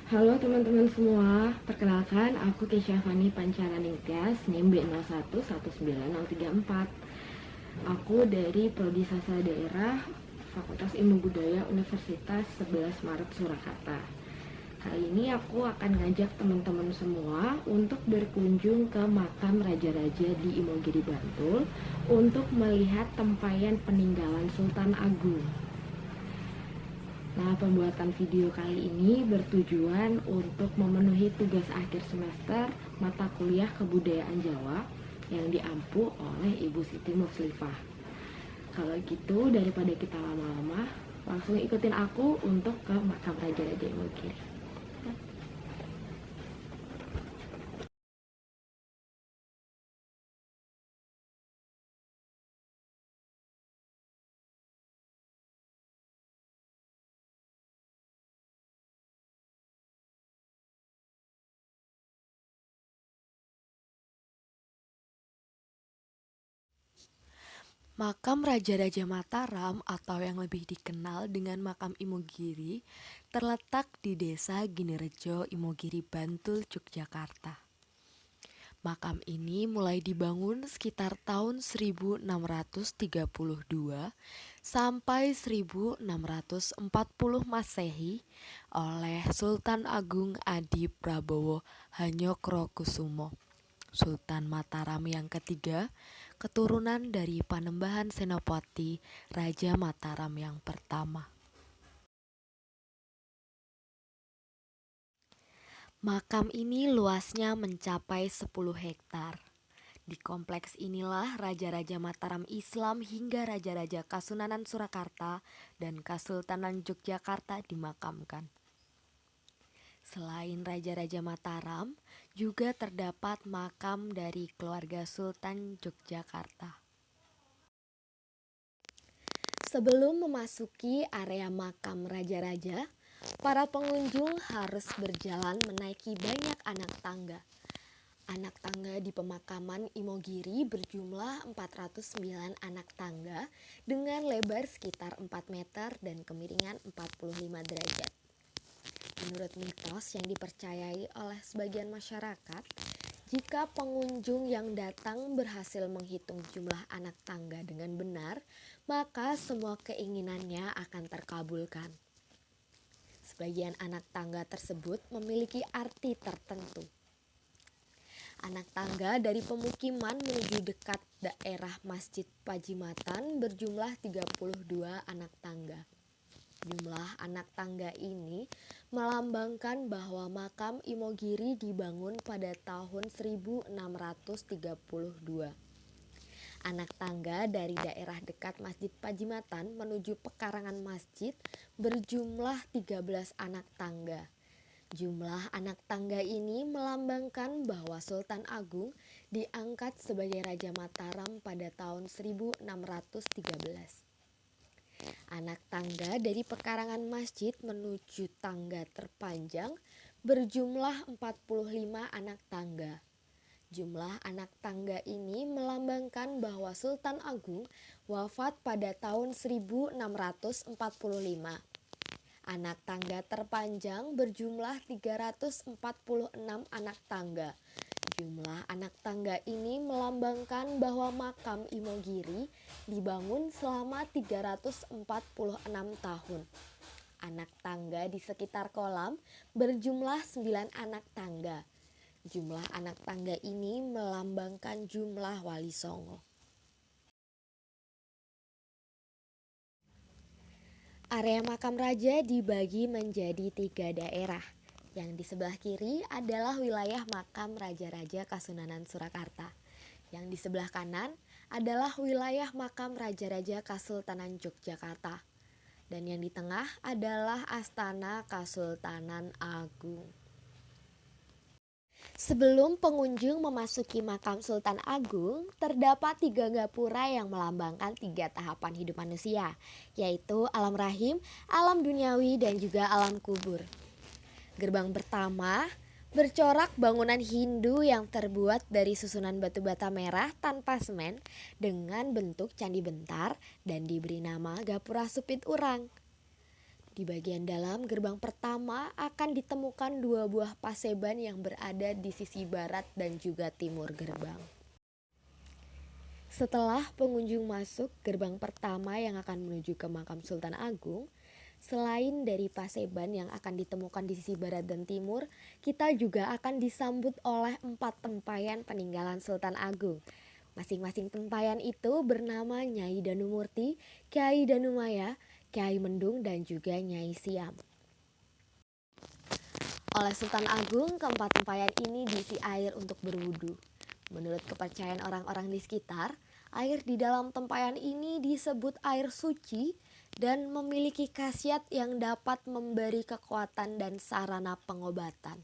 Halo teman-teman semua, perkenalkan aku Kesha Fani Pancaraningtyas, NIM B011934. Aku dari Prodi Sastra Daerah, Fakultas Ilmu Budaya Universitas 11 Maret Surakarta. Kali ini aku akan ngajak teman-teman semua untuk berkunjung ke makam Raja-Raja di Imogiri, Bantul untuk melihat tempayan peninggalan Sultan Agung. Nah, pembuatan video kali ini bertujuan untuk memenuhi tugas akhir semester mata kuliah Kebudayaan Jawa yang diampu oleh Ibu Siti Muslifah. Kalau gitu, daripada kita lama-lama, langsung ikutin aku untuk ke makam Raja-Raja Imogiri. Makam Raja-Raja Mataram atau yang lebih dikenal dengan Makam Imogiri terletak di Desa Ginirejo, Imogiri, Bantul, Yogyakarta. Makam ini mulai dibangun sekitar tahun 1632 sampai 1640 Masehi oleh Sultan Agung Adi Prabowo Hanyokrokusumo, Sultan Mataram yang ketiga, keturunan dari Panembahan Senopati Raja Mataram yang pertama. Makam ini luasnya mencapai 10 hektar. Di kompleks inilah Raja-Raja Mataram Islam hingga Raja-Raja Kasunanan Surakarta dan Kasultanan Yogyakarta dimakamkan. Selain Raja-Raja Mataram, juga terdapat makam dari keluarga Sultan Yogyakarta. Sebelum memasuki area makam Raja-Raja, para pengunjung harus berjalan menaiki banyak anak tangga. Anak tangga di pemakaman Imogiri berjumlah 409 anak tangga dengan lebar sekitar 4 meter dan kemiringan 45 derajat. Menurut mitos yang dipercayai oleh sebagian masyarakat, jika pengunjung yang datang berhasil menghitung jumlah anak tangga dengan benar, maka semua keinginannya akan terkabulkan. Sebagian anak tangga tersebut memiliki arti tertentu. Anak tangga dari pemukiman menuju dekat daerah Masjid Pajimatan berjumlah 32 anak tangga. Jumlah anak tangga ini melambangkan bahwa makam Imogiri dibangun pada tahun 1632. Anak tangga dari daerah dekat Masjid Pajimatan menuju pekarangan masjid berjumlah 13 anak tangga. Jumlah anak tangga ini melambangkan bahwa Sultan Agung diangkat sebagai Raja Mataram pada tahun 1613. Anak tangga dari pekarangan masjid menuju tangga terpanjang berjumlah 45 anak tangga. Jumlah anak tangga ini melambangkan bahwa Sultan Agung wafat pada tahun 1645. Anak tangga terpanjang berjumlah 346 anak tangga. Jumlah anak tangga ini melambangkan bahwa makam Imogiri dibangun selama 346 tahun. Anak tangga di sekitar kolam berjumlah 9 anak tangga. Jumlah anak tangga ini melambangkan jumlah Wali Songo. Area makam raja dibagi menjadi 3 daerah. Yang di sebelah kiri adalah wilayah makam Raja-Raja Kasunanan Surakarta. Yang di sebelah kanan adalah wilayah makam Raja-Raja Kasultanan Yogyakarta. Dan yang di tengah adalah Astana Kasultanan Agung. Sebelum pengunjung memasuki makam Sultan Agung, terdapat 3 gapura yang melambangkan 3 tahapan hidup manusia, yaitu alam rahim, alam duniawi, dan juga alam kubur. Gerbang pertama bercorak bangunan Hindu yang terbuat dari susunan batu bata merah tanpa semen dengan bentuk candi bentar dan diberi nama Gapura Supit Urang. Di bagian dalam gerbang pertama akan ditemukan 2 buah paseban yang berada di sisi barat dan juga timur gerbang. Setelah pengunjung masuk gerbang pertama yang akan menuju ke makam Sultan Agung, selain dari paseban yang akan ditemukan di sisi barat dan timur, kita juga akan disambut oleh 4 tempayan peninggalan Sultan Agung. Masing-masing tempayan itu bernama Nyai Danumurti, Kyai Danumaya, Kyai Mendung, dan juga Nyai Siam. Oleh Sultan Agung, keempat tempayan ini diisi air untuk berwudu. Menurut kepercayaan orang-orang di sekitar, air di dalam tempayan ini disebut air suci dan memiliki khasiat yang dapat memberi kekuatan dan sarana pengobatan.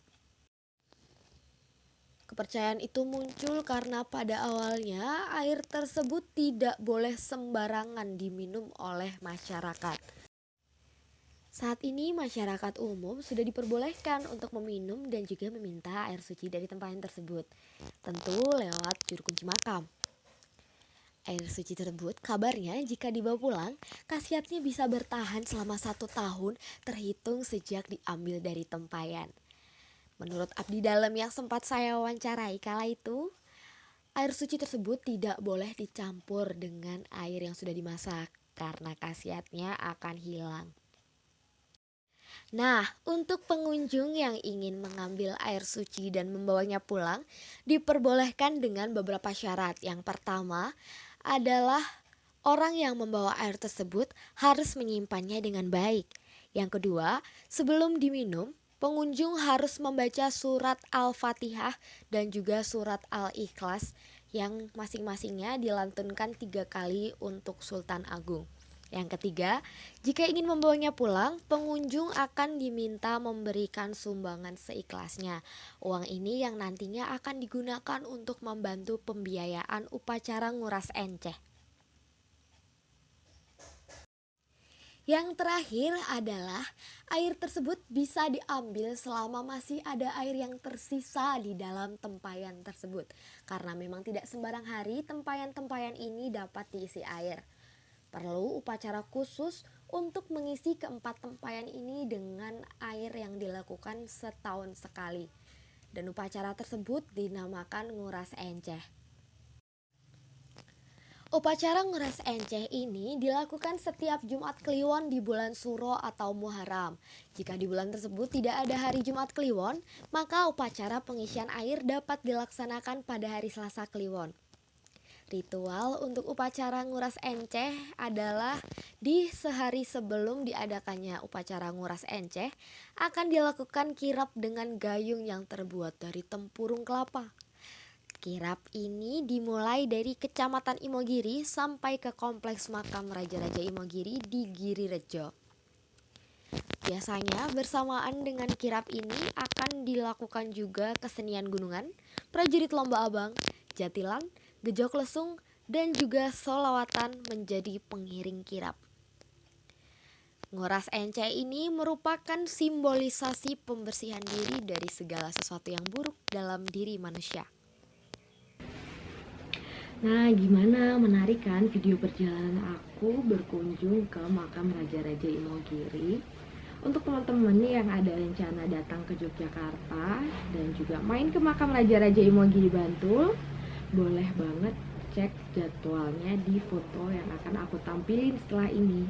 Kepercayaan itu muncul karena pada awalnya air tersebut tidak boleh sembarangan diminum oleh masyarakat. Saat ini masyarakat umum sudah diperbolehkan untuk meminum dan juga meminta air suci dari tempayan tersebut, tentu lewat juru kunci makam. Air suci tersebut kabarnya jika dibawa pulang, khasiatnya bisa bertahan selama 1 tahun terhitung sejak diambil dari tempayan. Menurut abdi dalam yang sempat saya wawancarai kala itu, air suci tersebut tidak boleh dicampur dengan air yang sudah dimasak karena khasiatnya akan hilang. Nah, untuk pengunjung yang ingin mengambil air suci dan membawanya pulang, diperbolehkan dengan beberapa syarat. Yang pertama adalah orang yang membawa air tersebut harus menyimpannya dengan baik. Yang kedua, sebelum diminum, pengunjung harus membaca surat Al-Fatihah dan juga surat Al-Ikhlas yang masing-masingnya dilantunkan 3 kali untuk Sultan Agung. Yang ketiga, jika ingin membawanya pulang, pengunjung akan diminta memberikan sumbangan seikhlasnya. Uang ini yang nantinya akan digunakan untuk membantu pembiayaan upacara nguras enceh. Yang terakhir adalah air tersebut bisa diambil selama masih ada air yang tersisa di dalam tempayan tersebut. Karena memang tidak sembarang hari tempayan-tempayan ini dapat diisi air. Perlu upacara khusus untuk mengisi keempat tempayan ini dengan air yang dilakukan setahun sekali. Dan upacara tersebut dinamakan nguras enceh. Upacara nguras enceh ini dilakukan setiap Jumat Kliwon di bulan Suro atau Muharram. Jika di bulan tersebut tidak ada hari Jumat Kliwon, maka upacara pengisian air dapat dilaksanakan pada hari Selasa Kliwon. Ritual untuk upacara nguras enceh adalah di sehari sebelum diadakannya upacara nguras enceh akan dilakukan kirap dengan gayung yang terbuat dari tempurung kelapa. Kirap ini dimulai dari Kecamatan Imogiri sampai ke Kompleks Makam Raja-Raja Imogiri di Giri Rejo. Biasanya bersamaan dengan kirap ini akan dilakukan juga kesenian gunungan, prajurit lomba abang, jatilan, gejok lesung, dan juga solawatan menjadi pengiring kirap. Nguras enceh ini merupakan simbolisasi pembersihan diri dari segala sesuatu yang buruk dalam diri manusia. Nah, gimana? Menarik kan video perjalanan aku berkunjung ke makam Raja-Raja Imogiri. Untuk teman-teman yang ada rencana datang ke Yogyakarta dan juga main ke makam Raja-Raja Imogiri Bantul, boleh banget cek jadwalnya di foto yang akan aku tampilin setelah ini.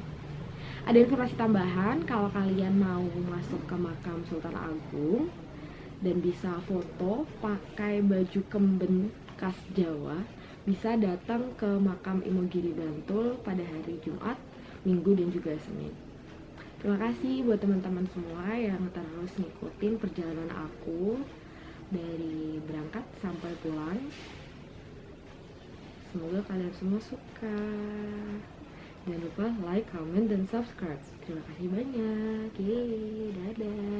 Ada informasi tambahan, kalau kalian mau masuk ke makam Sultan Agung dan bisa foto pakai baju kemben khas Jawa, bisa datang ke makam Imogiri Bantul pada hari Jumat, Minggu, dan juga Senin. Terima kasih buat teman-teman semua yang terus ngikutin perjalanan aku dari berangkat sampai pulang. Semoga kalian semua suka. Jangan lupa like, comment, dan subscribe. Terima kasih banyak. Yeay, dadah.